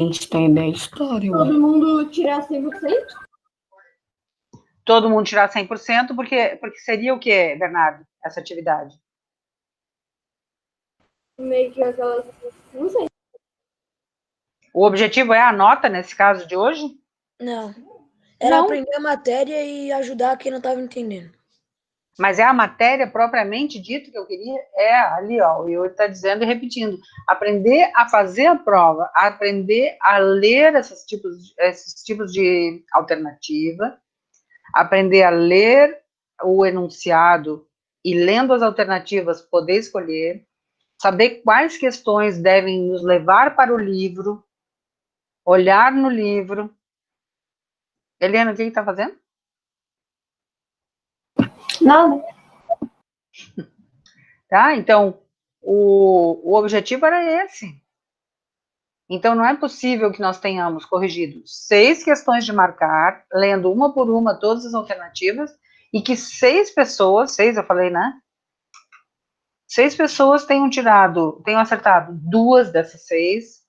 Einstein da história. Todo mundo tirar 100%? Todo mundo tirar 100%, porque seria o que, Bernardo, essa atividade? Meio que aquelas... Não sei. O objetivo é a nota, nesse caso de hoje? Não. Era Não. aprender a matéria e ajudar quem não estava entendendo. Mas é a matéria propriamente dita que eu queria? É ali, ó, o Yuri está dizendo e repetindo. Aprender a fazer a prova, aprender a ler esses tipos de alternativa, aprender a ler o enunciado e, lendo as alternativas, poder escolher, saber quais questões devem nos levar para o livro, olhar no livro. Helena, o que está fazendo? Nada. Tá? Então, o objetivo era esse. Então, não é possível que nós tenhamos corrigido 6 questões de marcar, lendo uma por uma todas as alternativas, e que 6 pessoas, 6 eu falei, né? 6 pessoas tenham acertado 2 dessas 6,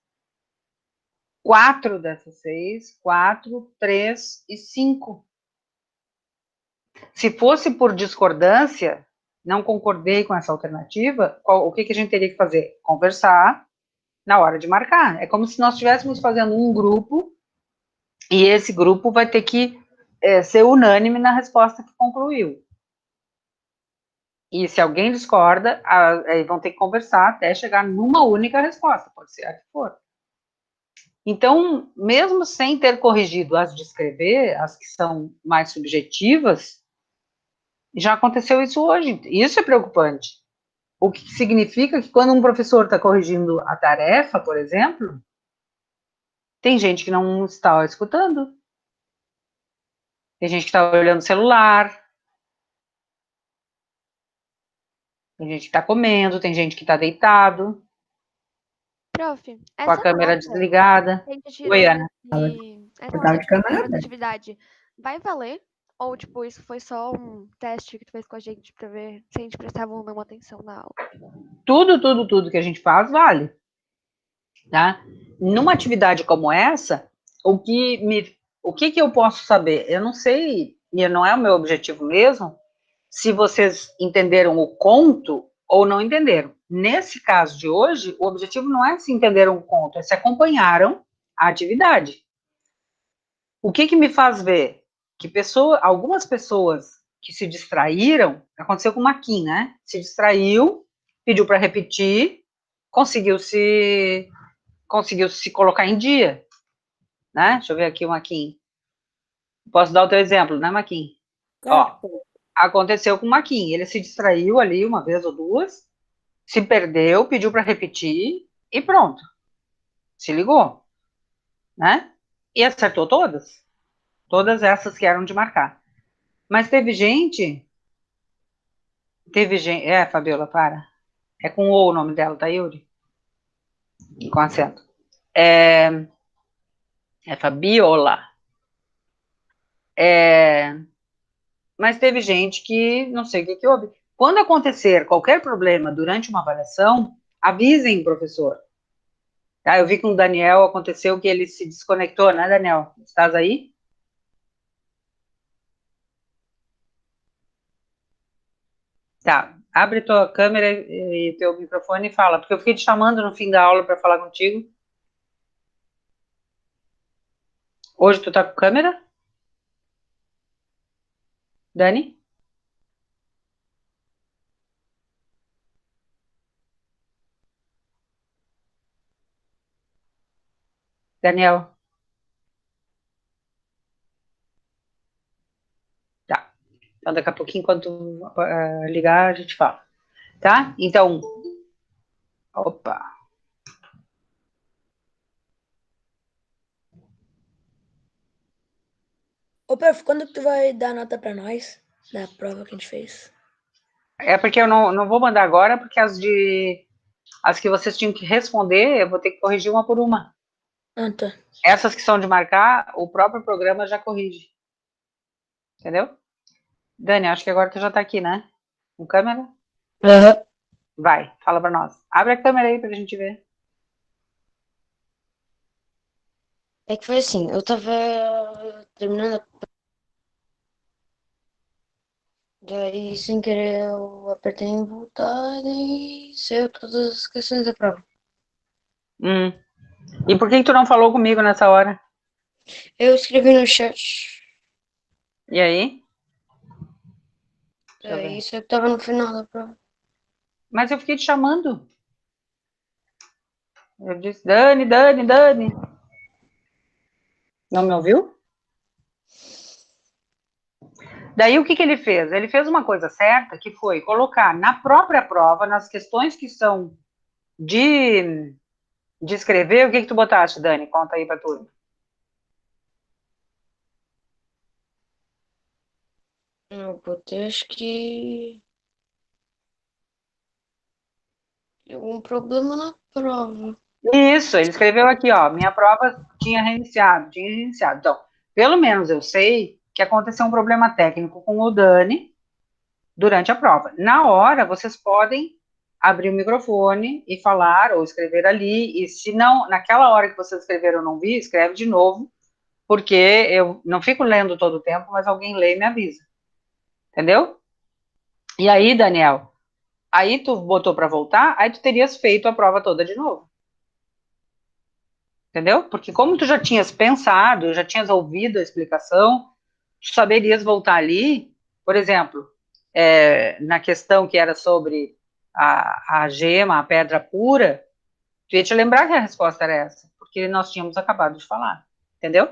4 dessas 6, 4, 3 e 5. Se fosse por discordância, não concordei com essa alternativa, o que a gente teria que fazer? Conversar na hora de marcar. É como se nós estivéssemos fazendo um grupo e esse grupo vai ter que ser unânime na resposta que concluiu. E se alguém discorda, vão ter que conversar até chegar numa única resposta, pode ser a que for. Então, mesmo sem ter corrigido as de escrever, as que são mais subjetivas, já aconteceu isso hoje. Isso é preocupante. O que significa que quando um professor está corrigindo a tarefa, por exemplo, tem gente que não está escutando. Tem gente que está olhando o celular. Tem gente que está comendo, tem gente que está deitado. Prof, Com a câmera desligada. Oi, Ana. Essa atividade vai valer? Ou, tipo, isso foi só um teste que tu fez com a gente pra ver se a gente prestava ou não atenção na aula? Tudo que a gente faz vale. Tá? Numa atividade como essa, o que eu posso saber? Eu não sei, e não é o meu objetivo mesmo, se vocês entenderam o conto ou não entenderam. Nesse caso de hoje, o objetivo não é se entenderam o conto, é se acompanharam a atividade. O que me faz ver que algumas pessoas que se distraíram, aconteceu com o Maquin, né? Se distraiu, pediu para repetir, conseguiu se colocar em dia, né? Deixa eu ver aqui o Maquin. Posso dar o teu exemplo, né, Maquin? Ó, aconteceu com o Maquin, ele se distraiu ali uma vez ou duas, se perdeu, pediu para repetir e pronto. Se ligou, né? E acertou todas. Todas essas que eram de marcar. Mas teve gente, Fabiola, para. É com o nome dela, tá, Yuri? Com acento. É Fabiola. Mas teve gente que, não sei o que houve. Quando acontecer qualquer problema durante uma avaliação, avisem o professor. Tá? Eu vi que com o Daniel aconteceu que ele se desconectou, né, Daniel? Estás aí? Tá. Abre tua câmera e teu microfone e fala, porque eu fiquei te chamando no fim da aula para falar contigo. Hoje tu tá com câmera? Dani? Daniel? Tá. Então, daqui a pouquinho, quando ligar, a gente fala. Tá? Então, opa. Ô, prof, quando que tu vai dar nota pra nós da prova que a gente fez? É porque eu não vou mandar agora, porque as que vocês tinham que responder, eu vou ter que corrigir uma por uma. Ah, tá. Essas que são de marcar, o próprio programa já corrige. Entendeu? Dani, acho que agora tu já tá aqui, né? Com câmera? Aham. Vai, fala pra nós. Abre a câmera aí pra gente ver. É que foi assim, eu tava terminando daí sem querer eu apertei em voltar e saiu todas as questões da prova. E por que tu não falou comigo nessa hora? Eu escrevi no chat, E aí? Deixa eu daí ver. isso tava no final da prova. Mas eu fiquei te chamando. Eu disse, Dani, Dani, Dani. Não me ouviu? Daí o que que ele fez? Ele fez uma coisa certa, que foi colocar na própria prova, nas questões que são de escrever, o que que tu botaste, Dani? Conta aí pra turma. Eu botei, acho que deu algum problema na prova. Isso, ele escreveu aqui, ó, minha prova tinha reiniciado. Então, pelo menos eu sei que aconteceu um problema técnico com o Dani durante a prova. Na hora, vocês podem abrir o microfone e falar ou escrever ali, e se não, naquela hora que vocês escreveram eu não vi, escreve de novo, porque eu não fico lendo todo o tempo, mas alguém lê e me avisa. Entendeu? E aí, Daniel, aí tu botou para voltar, aí tu terias feito a prova toda de novo. Entendeu? Porque como tu já tinhas pensado, já tinhas ouvido a explicação, tu saberias voltar ali, por exemplo, na questão que era sobre a gema, a pedra pura, tu ia te lembrar que a resposta era essa, porque nós tínhamos acabado de falar, entendeu?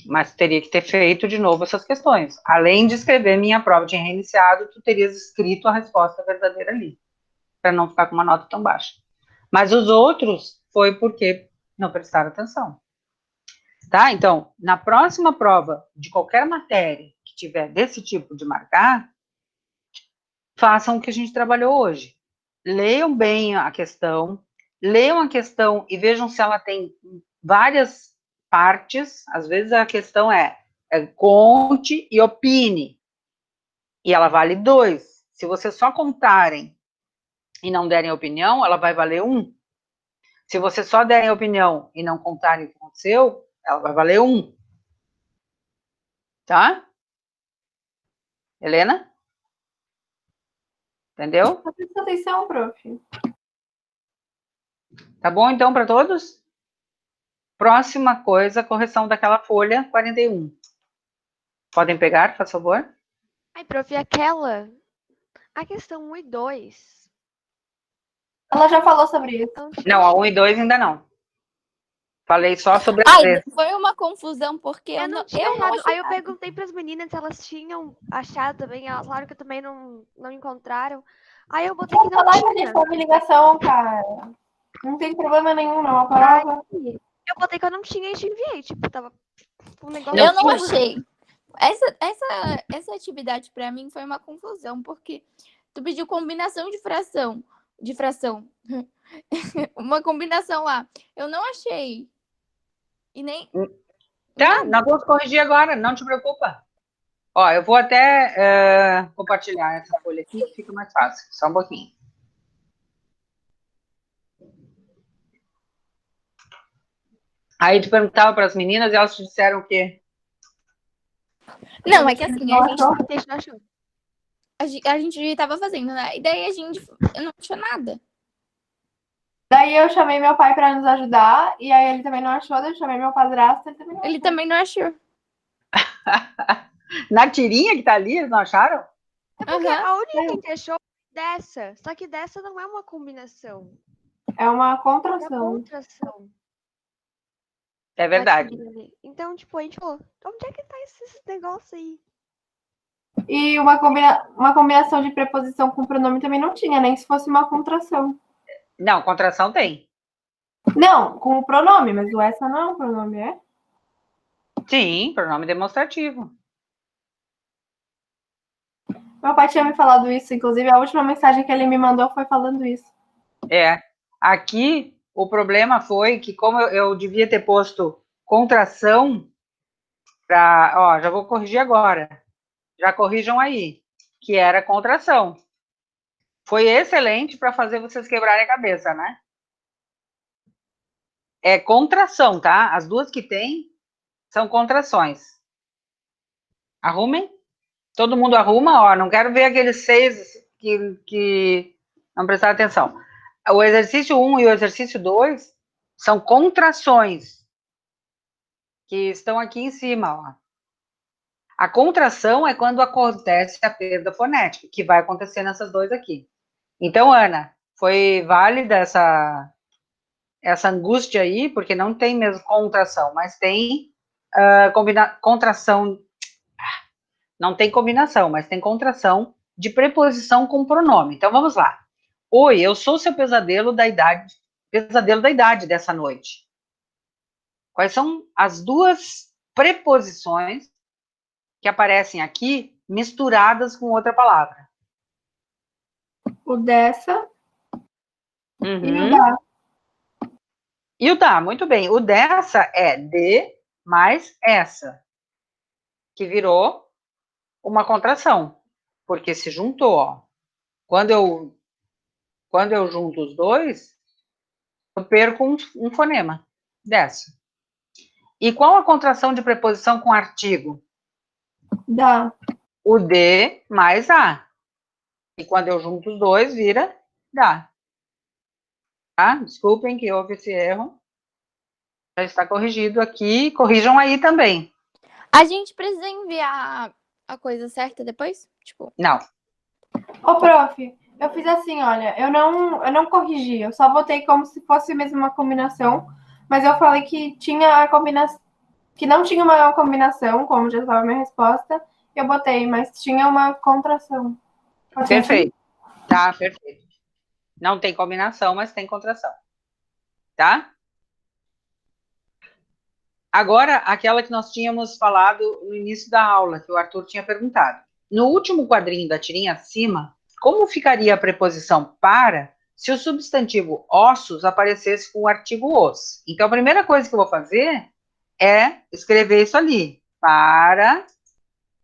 Mas tu teria que ter feito de novo essas questões. Além de escrever minha prova tinha reiniciado, tu terias escrito a resposta verdadeira ali, para não ficar com uma nota tão baixa. Mas os outros foi porque não prestaram atenção. Tá? Então, na próxima prova de qualquer matéria que tiver desse tipo de marcar, façam o que a gente trabalhou hoje. Leiam bem a questão, leiam a questão e vejam se ela tem várias partes. Às vezes a questão é conte e opine. E ela vale 2. Se vocês só contarem e não derem opinião, ela vai valer 1. Se vocês só derem opinião e não contarem o que aconteceu, ela vai valer 1. Tá? Helena? Entendeu? Tá prestando atenção, prof. Tá bom então para todos? Próxima coisa, correção daquela folha 41. Podem pegar, por favor? Ai, prof, aquela. A questão 1 e 2. Ela já falou sobre isso. Então, Não, a 1 e 2 ainda não. Falei só sobre a Ai, 3. foi uma confusão, porque eu eu não não, tinha eu não errado. achei Aí eu nada. perguntei para as meninas se elas tinham achado também. Elas falaram que também não encontraram. Aí eu botei que Vamos não falar que a tinha. gente tava em ligação, cara. Não tem problema nenhum, não. A prova. Eu botei que eu não tinha e te enviei. Tipo, tava um negócio. Não Eu não tinha. achei. Essa atividade pra mim foi uma confusão, porque tu pediu combinação de fração. Uma combinação lá. Eu não achei. E nem. Tá, nós vamos corrigir agora, não te preocupa. Ó, eu vou até compartilhar essa folha aqui, que fica mais fácil. Só um pouquinho. Aí tu perguntava para as meninas e elas te disseram o quê? Não, é que assim, Nossa. a gente tava fazendo, né? E daí eu não achou nada. Daí eu chamei meu pai pra nos ajudar. E aí ele também não achou. Daí eu chamei meu padrasto. Ele também não achou. Na tirinha que tá ali, eles não acharam? É porque Aham. a única que achou dessa. Só que dessa não é uma combinação. É uma É uma contração. contração. É verdade. Então, tipo, a gente falou, onde é que tá esse negócio aí? E uma combinação de preposição com pronome também não tinha, nem se fosse uma contração. Não, contração tem. Não, com o pronome, mas o essa não é um pronome, é? Sim, pronome demonstrativo. Meu pai tinha me falado isso, inclusive a última mensagem que ele me mandou foi falando isso. Aqui o problema foi que como eu devia ter posto contração para, ó, já vou corrigir agora. Já corrijam aí, que era contração. Foi excelente para fazer vocês quebrarem a cabeça, né? é contração, tá? As duas que tem são contrações. Arrumem? Todo mundo arruma, ó. Não quero ver aqueles 6 que não prestaram atenção. O exercício 1 e o exercício 2 são contrações que estão aqui em cima, ó. A contração é quando acontece a perda fonética, que vai acontecer nessas duas aqui. Então, Ana, foi válida essa angústia aí, porque não tem mesmo contração, mas tem contração. Não tem combinação, mas tem contração de preposição com pronome. Então, vamos lá. Oi, eu sou seu pesadelo da idade dessa noite. Quais são as duas preposições que aparecem aqui misturadas com outra palavra? O dessa e o Uhum. da. E o da, muito bem. O dessa é de mais essa, que virou uma contração, porque se juntou, ó. Quando eu junto os dois, eu perco um fonema dessa. E qual a contração de preposição com artigo? Da. O de mais a. E quando eu junto os dois, vira da. Tá? Desculpem que houve esse erro. Já está corrigido aqui. Corrijam aí também. A gente precisa enviar a coisa certa depois? Tipo, Não. Ô, prof, eu fiz assim, olha, eu não corrigi, eu só botei como se fosse mesmo uma combinação, mas eu falei que tinha a combinação, que não tinha uma combinação, como já estava a minha resposta, eu botei, mas tinha uma contração. Pode ser assim? Perfeito. Tá, perfeito. Não tem combinação, mas tem contração. Tá? Agora, aquela que nós tínhamos falado no início da aula, que o Arthur tinha perguntado. No último quadrinho da tirinha acima, como ficaria a preposição para se o substantivo ossos aparecesse com o artigo os? Então, a primeira coisa que eu vou fazer é escrever isso ali. Para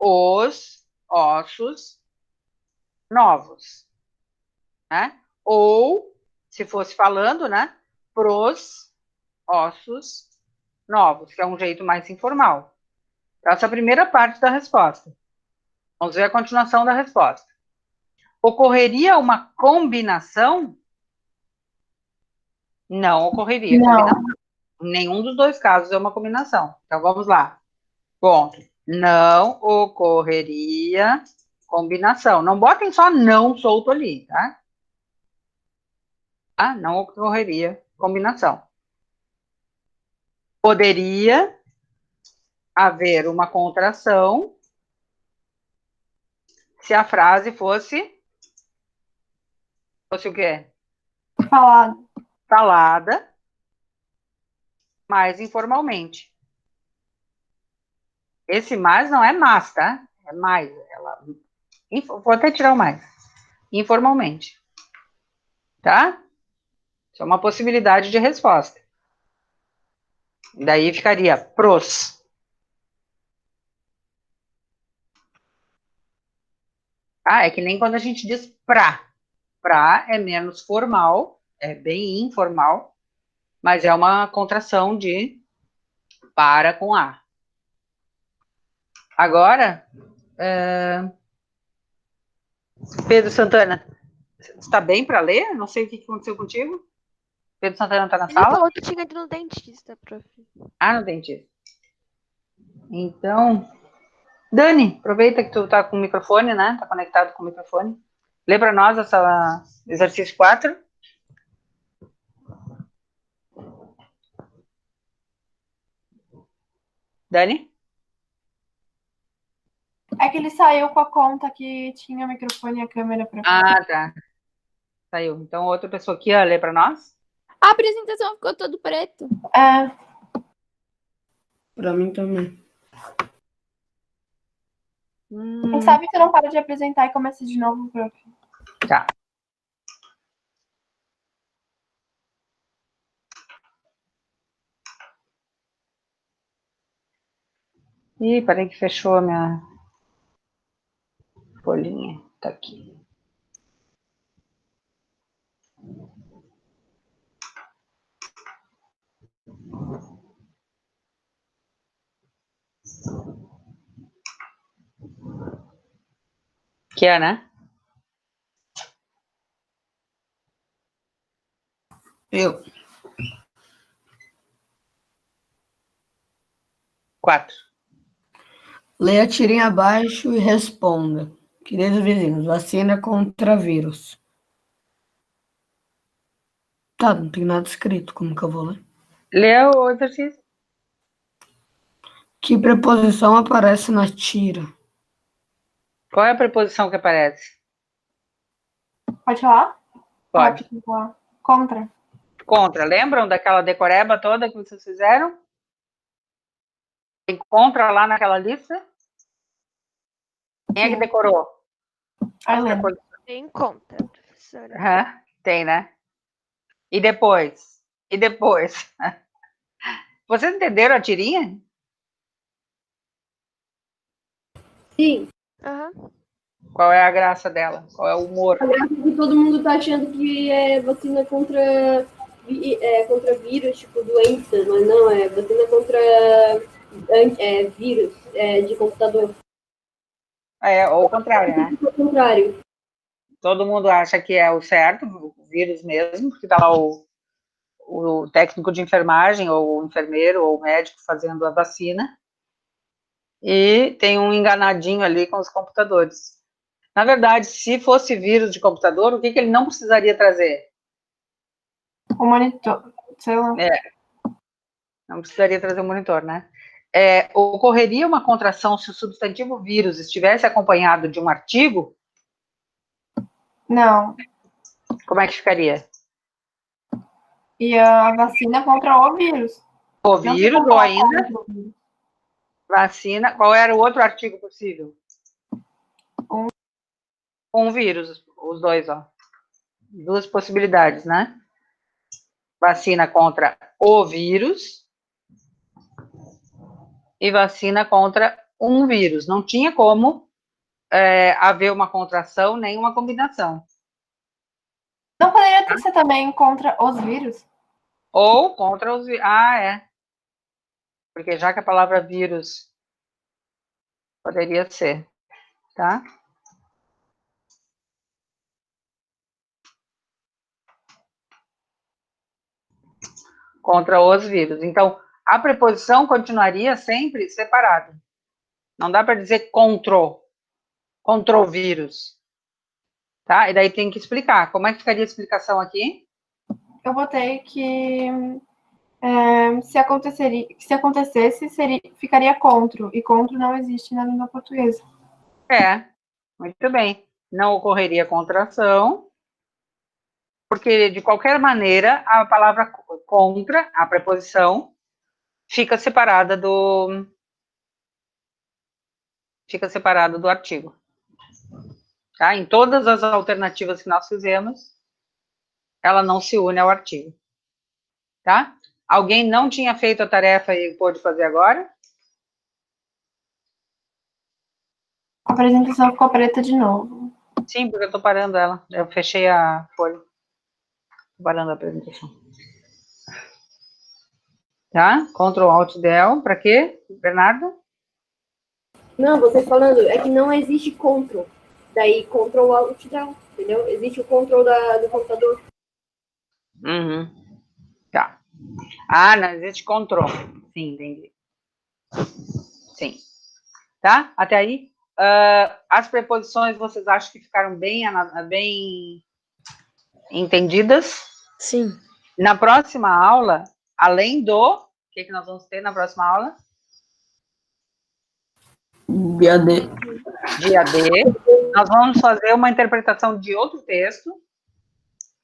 os ossos novos. Né? Ou, se fosse falando, né? Pros ossos novos, que é um jeito mais informal. Então, essa é a primeira parte da resposta. Vamos ver a continuação da resposta. Ocorreria uma combinação? Não ocorreria combinação. Nenhum dos dois casos é uma combinação. Então, vamos lá. Ponto. Não ocorreria combinação. Não botem só não solto ali, tá? Ah, não ocorreria combinação. Poderia haver uma contração se a frase fosse o quê? Falado. Falada mais informalmente. Esse mais não é mas, tá? É mais. Vou até tirar o mais. Informalmente. Tá? Isso é uma possibilidade de resposta. Daí ficaria pros. Ah, é que nem quando a gente diz pra. Pra é menos formal, é bem informal, mas é uma contração de para com a. Agora, Pedro Santana, está bem para ler? Não sei o que aconteceu contigo. Pedro Santana está na Ele sala? falou que tinha ido no dentista, prof. Ah, no dentista. Então, Dani, aproveita que tu está com o microfone, né? Está conectado com o microfone. Lê para nós essa exercício 4. Dani? É que ele saiu com a conta que tinha o microfone e a câmera para. Ah, tá. Saiu. Então, outra pessoa aqui, ó, lê para nós. a apresentação ficou todo preto. É. Pra mim também. Quem sabe que não para de apresentar e começa de novo, prof. Tá. Ih, peraí que fechou a minha folhinha. Tá aqui. Que é, né? Eu. 4. Leia a tirinha abaixo e responda. Queridos vizinhos, vacina contra vírus. Tá, não tem nada escrito, como que eu vou ler? Lê o exercício. Que preposição aparece na tira? Qual é a preposição que aparece? Pode falar? Pode. Pode falar. Contra. Contra. Lembram daquela decoreba toda que vocês fizeram? Tem contra lá naquela lista? Quem é que decorou? A Helena. Tem contra, professora. Aham, tem, né? E depois? E depois? Vocês entenderam a tirinha? Sim, Aham. Qual é a graça dela? Qual é o humor? a graça é que todo mundo tá achando que é vacina contra vírus, tipo doença, mas não, é vacina contra vírus de computador. É, ou o contrário, né? Ao contrário. Todo mundo acha que é o certo, o vírus mesmo, porque tá lá o técnico de enfermagem, ou o enfermeiro, ou o médico fazendo a vacina, e tem um enganadinho ali com os computadores. Na verdade, se fosse vírus de computador, o que ele não precisaria trazer? O monitor. Sei lá. Não precisaria trazer o monitor, né? Ocorreria uma contração se o substantivo vírus estivesse acompanhado de um artigo? Não. Como é que ficaria? E a vacina contra o vírus. O Não tem vírus, como ou falar ainda contra o vírus. vacina. Qual era o outro artigo possível? Um. Um vírus, os dois, ó. Duas possibilidades, né? Vacina contra o vírus e vacina contra um vírus. Não tinha como haver uma contração nem uma combinação. Não poderia ser também contra os vírus? Ou contra os vírus. Ah, é. Porque já que a palavra vírus poderia ser, tá? Contra os vírus. Então, a preposição continuaria sempre separada. Não dá para dizer contra o vírus. Tá? E daí tem que explicar. Como é que ficaria a explicação aqui? Eu botei que se acontecesse, ficaria contra. E contra não existe na língua portuguesa. Muito bem. Não ocorreria contração, porque, de qualquer maneira, a palavra contra, a preposição, fica separada do artigo. Tá? Em todas as alternativas que nós fizemos, ela não se une ao artigo. Tá? Alguém não tinha feito a tarefa e pôde fazer agora? A apresentação ficou preta de novo. Sim, porque eu estou parando ela. Eu fechei a folha. Estou parando a apresentação. Tá? Ctrl Alt Del. Para quê, Bernardo? Não, você falando, é que não existe control. Daí, control alt down, entendeu? Existe o control do computador. Uhum. Tá. Ah, não existe control. Sim, entendi. Sim. Tá? Até aí? As preposições, vocês acham que ficaram bem entendidas? Sim. Na próxima aula, além do... O que nós vamos ter na próxima aula? Dia D. Dia D. Nós vamos fazer uma interpretação de outro texto,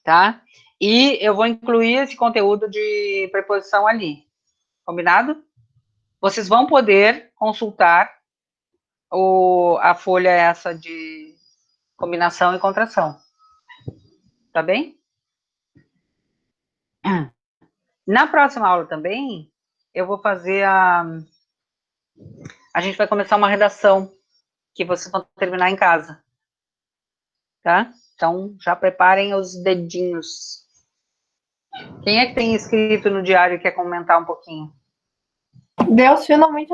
tá? E eu vou incluir esse conteúdo de preposição ali. Combinado? Vocês vão poder consultar a folha essa de combinação e contração. Tá bem? Na próxima aula também, eu vou fazer a gente vai começar uma redação que vocês vão terminar em casa. Tá? Então, já preparem os dedinhos. Quem é que tem escrito no diário e quer comentar um pouquinho? Deus finalmente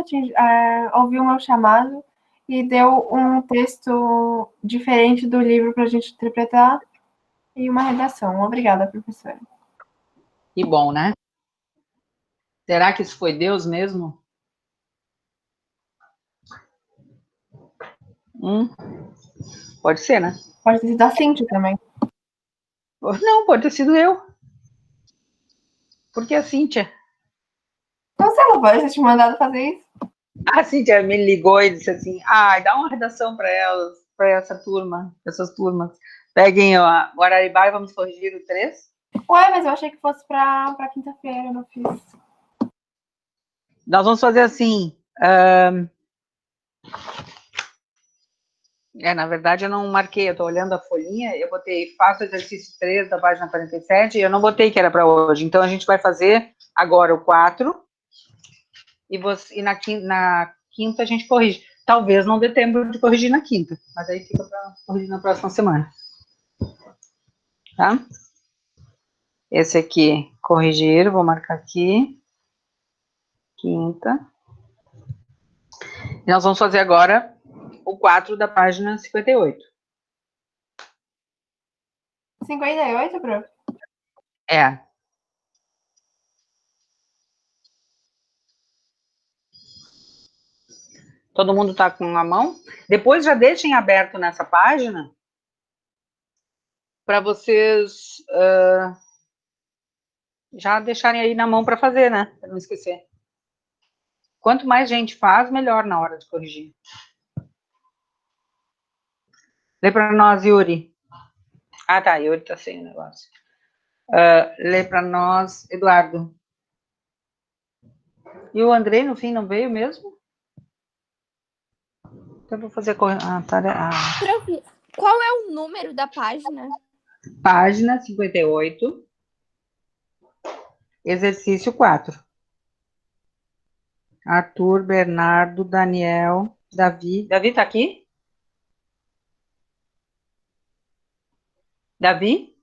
ouviu o meu chamado e deu um texto diferente do livro para a gente interpretar e uma redação. Obrigada, professora. Que bom, né? Será que isso foi Deus mesmo? Pode ser, né? Pode ter sido a Cíntia também. Não, pode ter sido eu. Porque a Cíntia. Então, se ela pode ter te mandado fazer isso. A Cíntia me ligou e disse assim: ai, dá uma redação para elas, para essa turma, essas turmas. Peguem o Araribá e vamos corrigir o 3. Ué, mas eu achei que fosse para quinta-feira, eu não fiz. Nós vamos fazer assim. Na verdade, eu não marquei, eu estou olhando a folhinha, eu botei faço exercício 3 da página 47, e eu não botei que era para hoje. Então, a gente vai fazer agora o 4, e na quinta a gente corrige. Talvez não dê tempo de corrigir na quinta, mas aí fica para corrigir na próxima semana. Tá? Esse aqui, corrigir, vou marcar aqui. Quinta. E nós vamos fazer agora o 4 da página 58. 58, prof? É. Todo mundo está com a mão? Depois já deixem aberto nessa página para vocês já deixarem aí na mão para fazer, né? Para não esquecer. Quanto mais gente faz, melhor na hora de corrigir. Lê para nós, Yuri. Ah, tá, Yuri tá sem o negócio. Lê para nós, Eduardo. E o Andrei, no fim, não veio mesmo? Então, eu vou fazer Prof, qual é o número da página? Página 58. Exercício 4. Arthur, Bernardo, Daniel, Davi. Davi tá aqui? Davi?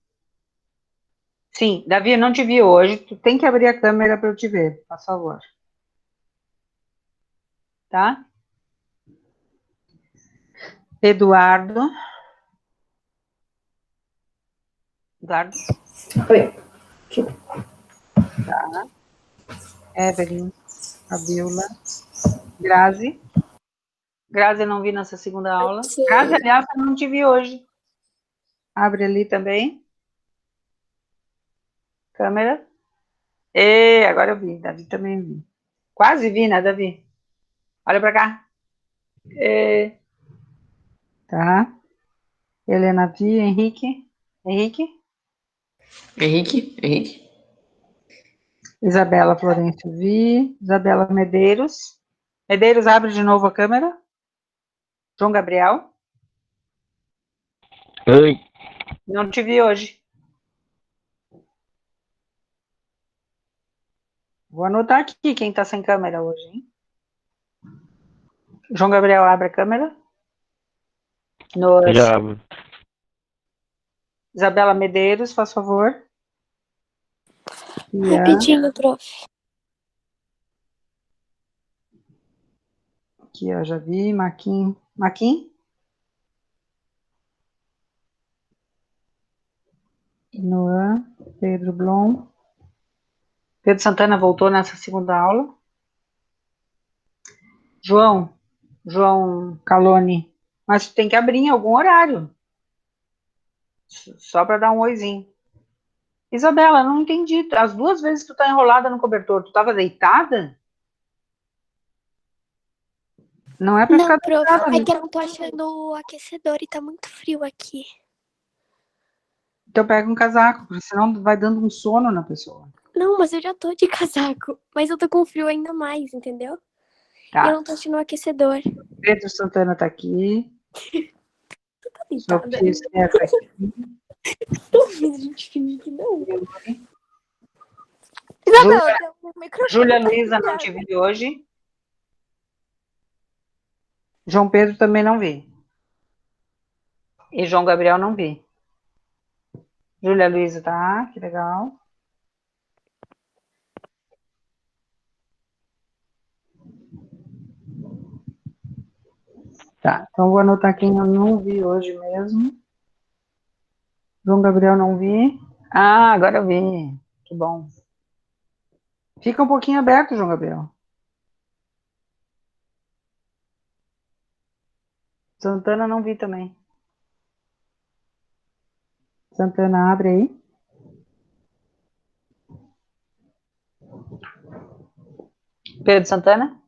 Sim, Davi, eu não te vi hoje. Tu tem que abrir a câmera para eu te ver, por favor. Tá? Eduardo. Eduardo. Oi. Tá. Evelyn. Fabiola. Grazi. Grazi, eu não vi nessa segunda aula. Grazi, aliás, eu não te vi hoje. Abre ali também. Câmera. E agora eu vi. Davi também vi. Quase vi, né, Davi? Olha para cá. Tá. Helena vi. Henrique. Henrique. Henrique. Isabela Florencio vi. Isabela Medeiros. Medeiros, abre de novo a câmera. João Gabriel. Oi. Não te vi hoje. Vou anotar aqui quem tá sem câmera hoje, hein? João Gabriel, abre a câmera. Já abro. Isabela Medeiros, faz favor. Rapidinho, prof. Aqui, ó, já vi. Maquin. Maquin? Noan. Pedro Blom. Pedro Santana voltou nessa segunda aula. João Calone. Mas tu tem que abrir em algum horário. Só para dar um oizinho. Isabela, não entendi. As duas vezes que tu tá enrolada no cobertor, tu tava deitada? Não é pra Não, ficar prof, deitada. é que eu não tô achando o aquecedor e tá muito frio aqui. Então pega um casaco, porque senão vai dando um sono na pessoa. Não, mas eu já tô de casaco. Mas eu tô com frio ainda mais, entendeu? Tá. E eu não tô achando o aquecedor. Pedro Santana tá aqui. Tá deitada. Sofia Esther tá aqui. Talvez a gente finge que não. Júlia, Isabela, tem um microfone. Júlia tá Luiza não ligado. te vi hoje. João Pedro também não vi. E João Gabriel não vi. Júlia Luiza tá, que legal. Tá, então vou anotar quem eu não vi hoje mesmo. João Gabriel não vi. Ah, agora eu vi. Que bom. Fica um pouquinho aberto, João Gabriel. Santana não vi também. Santana, abre aí. Pedro Santana?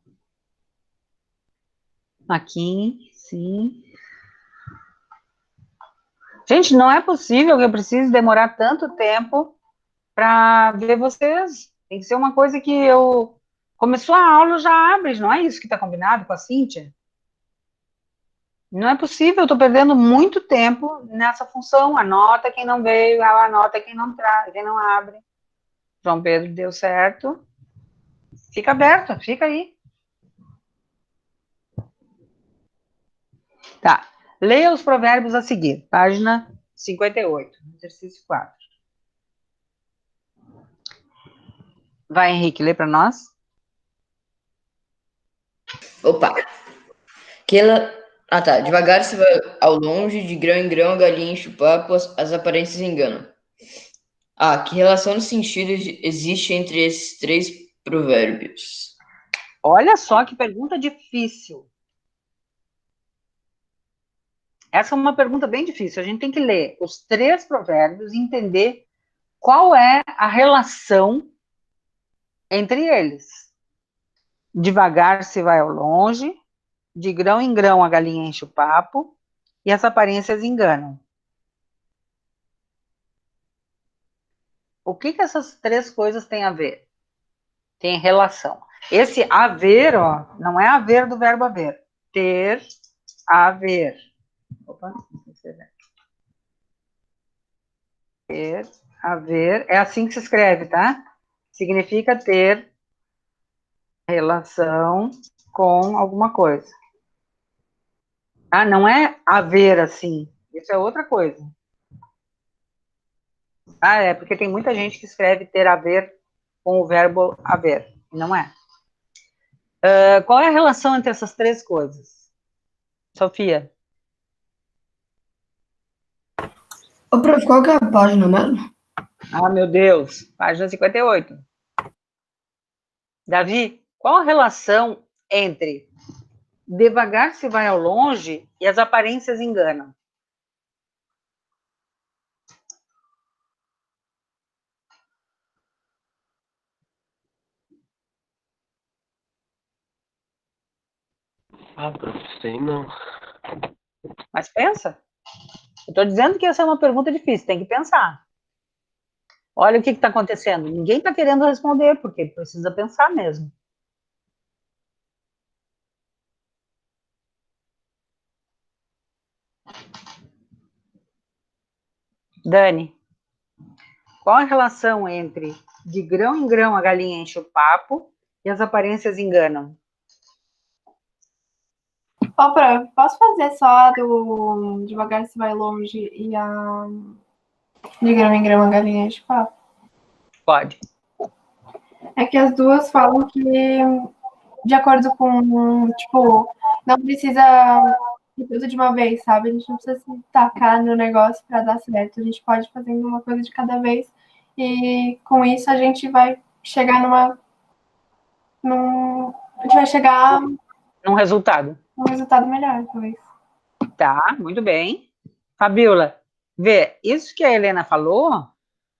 Aqui, sim. Gente, não é possível que eu precise demorar tanto tempo para ver vocês. Tem que ser uma coisa que eu... Começou a aula, já abre, não é isso que está combinado com a Cíntia? Não é possível, eu estou perdendo muito tempo nessa função. Anota quem não veio, anota quem não traz, quem não abre. João Pedro deu certo. Fica aberto, fica aí. Tá. Leia os provérbios a seguir. Página 58, exercício 4. Vai, Henrique, lê para nós. Opa! Que ela... Ah, tá. Devagar se vai ao longe, de grão em grão, a galinha enche o papo, as aparências enganam. Ah, que relação de sentido existe entre esses três provérbios? Olha só que pergunta difícil. Essa é uma pergunta bem difícil. A gente tem que ler os três provérbios e entender qual é a relação entre eles. Devagar se vai ao longe, de grão em grão a galinha enche o papo e as aparências enganam. O que essas três coisas têm a ver? Tem relação. Esse haver, ó, não é haver do verbo haver. Ter, haver. Opa, ter, haver. É assim que se escreve, tá? Significa ter relação com alguma coisa. Ah, não é haver assim. Isso é outra coisa. Ah, é porque tem muita gente que escreve ter a ver com o verbo haver. Não é. Qual é a relação entre essas três coisas? Sofia? Ô, prof, qual que é a página mesmo? Ah, meu Deus. Página 58. Davi, qual a relação entre devagar se vai ao longe e as aparências enganam? Ah, prof, sei não. Mas pensa. Eu estou dizendo que essa é uma pergunta difícil, tem que pensar. Olha o que está acontecendo. Ninguém está querendo responder, porque precisa pensar mesmo. Dani, qual a relação entre de grão em grão a galinha enche o papo e as aparências enganam? Ó, prof, posso fazer só a do devagar se vai longe e a de grama em grama galinha de papo? Pode. É que as duas falam que, de acordo com, tipo, não precisa de tudo de uma vez, sabe? A gente não precisa se tacar no negócio para dar certo. A gente pode ir fazendo uma coisa de cada vez e com isso a gente vai chegar a gente vai chegar Um resultado. num resultado melhor, talvez. Tá, muito bem. Fabiola, vê, isso que a Helena falou,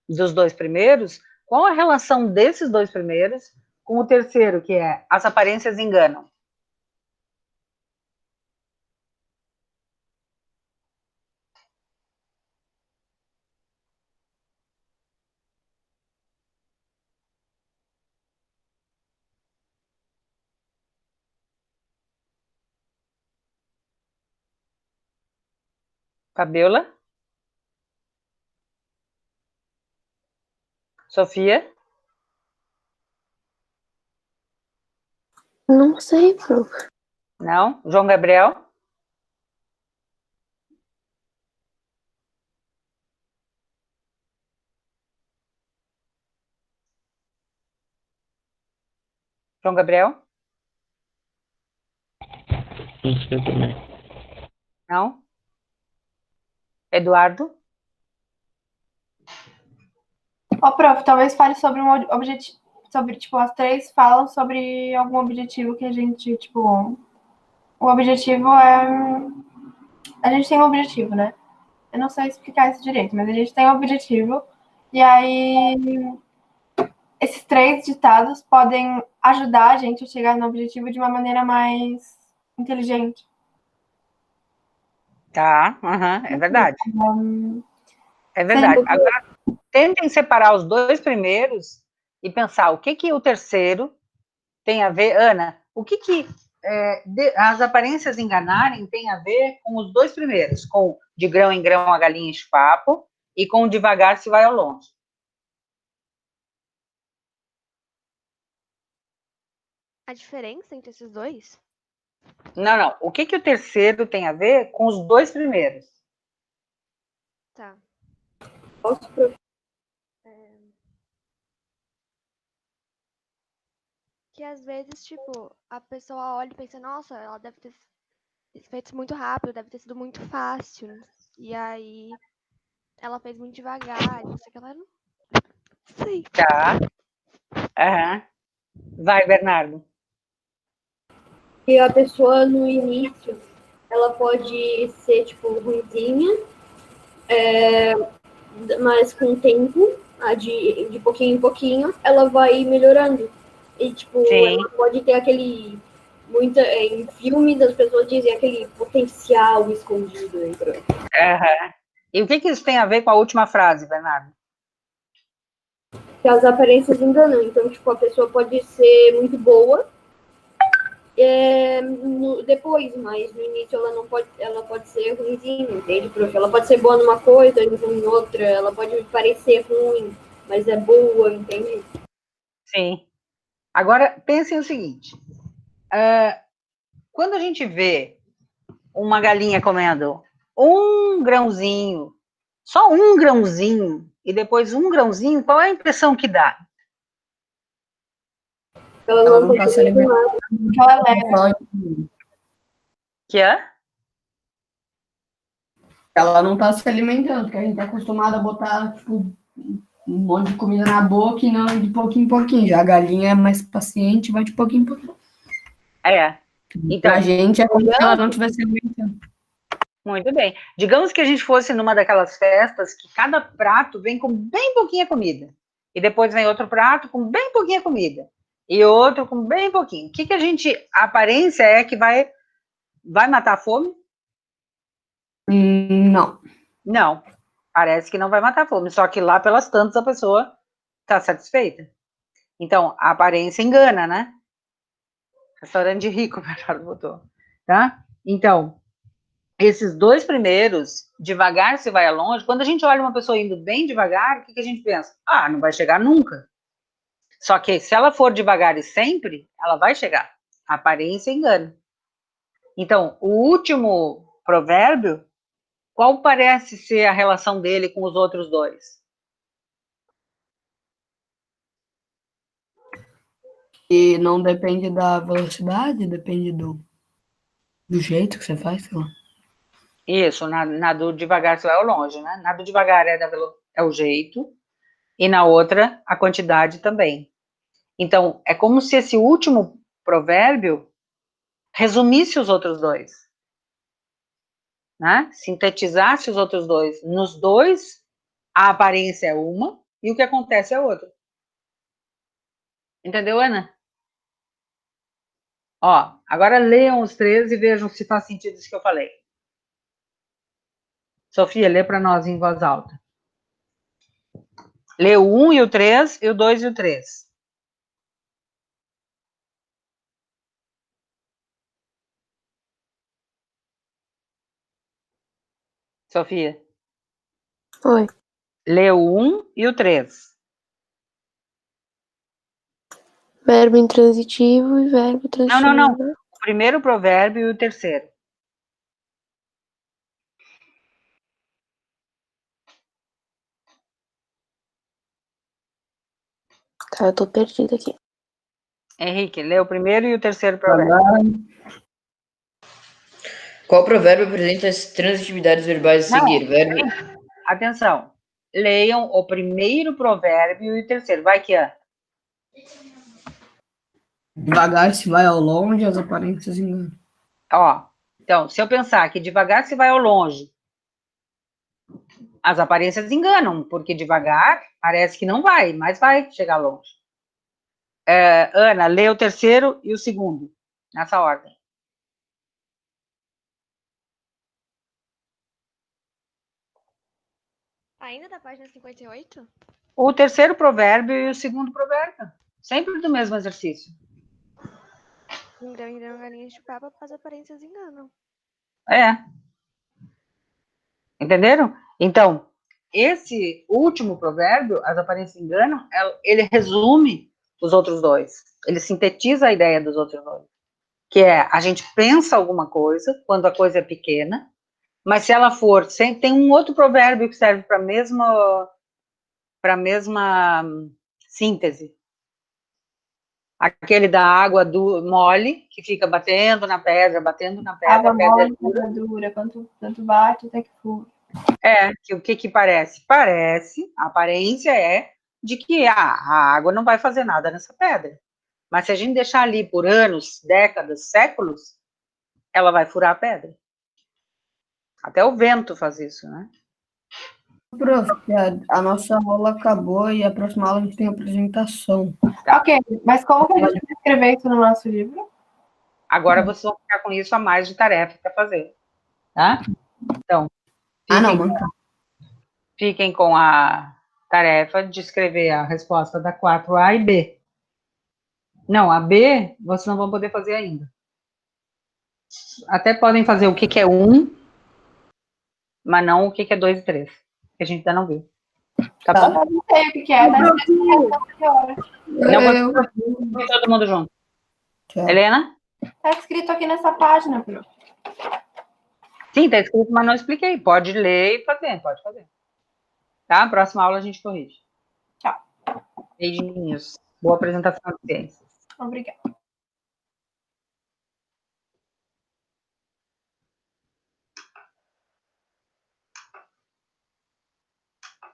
dos dois primeiros, qual a relação desses dois primeiros com o terceiro, que é as aparências enganam? Fabiola? Sofia? Não sei, prof. Não? João Gabriel? João Gabriel? Não sei também. Não? Eduardo? Ó, prof, talvez fale sobre um objetivo, sobre, tipo, as três falam sobre algum objetivo que a gente, tipo, o objetivo é, a gente tem um objetivo, né? Eu não sei explicar isso direito, mas a gente tem um objetivo, e aí esses três ditados podem ajudar a gente a chegar no objetivo de uma maneira mais inteligente. Tá, é verdade. É Sim, verdade. Agora, tentem separar os dois primeiros e pensar o que que o terceiro tem a ver, Ana, o que que as aparências enganarem tem a ver com os dois primeiros, com de grão em grão a galinha enche o papo e com devagar se vai ao longe. A diferença entre esses dois? Não. O que que o terceiro tem a ver com os dois primeiros? Tá. Posso, prof? Que às vezes, tipo, a pessoa olha e pensa, nossa, ela deve ter feito muito rápido, deve ter sido muito fácil. E aí ela fez muito devagar, não sei o que ela não sei. Tá. Vai, Bernardo. E a pessoa no início, ela pode ser, tipo, ruinzinha, mas com o tempo, de pouquinho em pouquinho, ela vai melhorando. E, tipo, Sim. ela pode ter aquele. Em filmes, as pessoas dizem aquele potencial escondido. E o que que isso tem a ver com a última frase, Bernardo? Que as aparências enganam. Então, tipo, a pessoa pode ser muito boa depois, mas no início ela pode ser ruimzinha, entende, prof? Ela pode ser boa numa coisa, em outra, ela pode parecer ruim, mas é boa, entende? Sim. Agora, pensem o seguinte, quando a gente vê uma galinha comendo um grãozinho, só um grãozinho, e depois um grãozinho, qual é a impressão que dá? Ela não está se alimentando. Que é? Ela não está se alimentando, porque a gente está acostumado a botar, tipo, um monte de comida na boca e não de pouquinho em pouquinho. Já a galinha é mais paciente, vai de pouquinho em pouquinho. Então, pra gente é como se ela não estivesse se alimentando. Muito bem. Digamos que a gente fosse numa daquelas festas que cada prato vem com bem pouquinha comida. E depois vem outro prato com bem pouquinha comida. E outro com bem pouquinho. O que a gente... A aparência é que vai matar a fome? Não. Não. Parece que não vai matar a fome. Só que lá pelas tantas a pessoa está satisfeita. Então, a aparência engana, né? Restaurante de rico, o Bernardo botou. Tá? Então, esses dois primeiros, devagar se vai longe, quando a gente olha uma pessoa indo bem devagar, o que a gente pensa? Ah, não vai chegar nunca. Só que se ela for devagar e sempre, ela vai chegar. A aparência engana. Então, o último provérbio, qual parece ser a relação dele com os outros dois? E não depende da velocidade, depende do jeito que você faz, sei lá. Isso, na do devagar se vai ao longe, né? Na do devagar é o jeito, e na outra, a quantidade também. Então, é como se esse último provérbio resumisse os outros dois, né? Sintetizasse os outros dois. Nos dois, a aparência é uma e o que acontece é outra. Entendeu, Ana? Ó, agora leiam os três e vejam se faz sentido isso que eu falei. Sofia, lê para nós em voz alta. Lê o 1 e o 3, e o 2 e o 3. Sofia. Oi. Lê o 1 e o 3. Verbo intransitivo e verbo transitivo. Não. O primeiro provérbio e o terceiro. Tá, eu tô perdida aqui. Henrique, lê o primeiro e o terceiro provérbio. Qual provérbio apresenta as transitividades verbais a Não. seguir? Verbo. Atenção. Leiam o primeiro provérbio e o terceiro. Vai, Kian. Devagar se vai ao longe, as aparências enganam. Ó, então, se eu pensar que devagar se vai ao longe, as aparências enganam, porque devagar parece que não vai, mas vai chegar longe. Ana, lê o terceiro e o segundo, nessa ordem. Ainda da página 58? O terceiro provérbio e o segundo provérbio. Sempre do mesmo exercício. Em grão, galinha de papa, as aparências enganam. É. Entenderam? Então, esse último provérbio, as aparências enganam, ele resume os outros dois. Ele sintetiza a ideia dos outros dois. Que é, a gente pensa alguma coisa quando a coisa é pequena, mas se ela for, tem um outro provérbio que serve para a mesma síntese. Aquele da água mole, que fica batendo na pedra, a pedra Água é mole, dura. pedra dura, tanto bate até que fura. Que o que parece? Parece, a aparência é de que a água não vai fazer nada nessa pedra. Mas se a gente deixar ali por anos, décadas, séculos, ela vai furar a pedra. Até o vento faz isso, né? Prof, a nossa aula acabou e a próxima aula a gente tem apresentação. Ok, mas como que a gente vai escrever isso no nosso livro? Agora vocês vão ficar com isso a mais de tarefa para fazer, tá? Então, fiquem com a tarefa de escrever a resposta da 4A e B. Não, a B vocês não vão poder fazer ainda. Até podem fazer o que é 1, mas não o que é 2 e 3, que a gente ainda não viu. Tá bom? Eu não sei o que é, tá Não, todo mundo junto. Tchau. Helena? Tá escrito aqui nessa página, Bruno. Sim, tá escrito, mas não expliquei. Pode ler e fazer, pode fazer. Tá? Próxima aula a gente corrige. Tchau. Beijinhos. Boa apresentação de ciências. Obrigada.